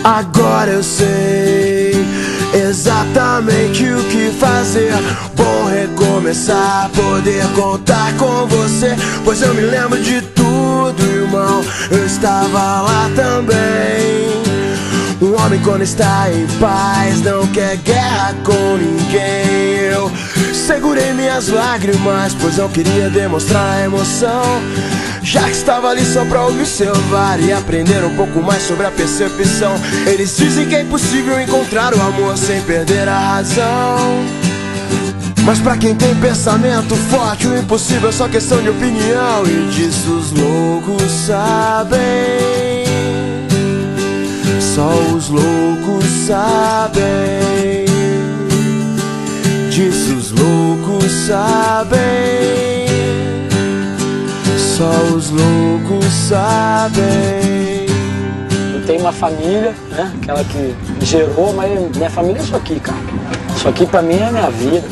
Agora eu sei exatamente o que fazer. Bom recomeçar, poder contar com você, pois eu me lembro de tudo, irmão. Eu estava lá também. Um homem quando está em paz não quer guerra com ninguém. Eu segurei minhas lágrimas, pois não queria demonstrar a emoção, já que estava ali só pra observar e aprender um pouco mais sobre a percepção. Eles dizem que é impossível encontrar o amor sem perder a razão, mas pra quem tem pensamento forte, o impossível é só questão de opinião. E disso os loucos sabem, só os loucos sabem. Disso os loucos sabem, só os loucos sabem. Eu tenho uma família, né? Aquela que me gerou, mas minha família é isso aqui, cara. Isso aqui pra mim é minha vida.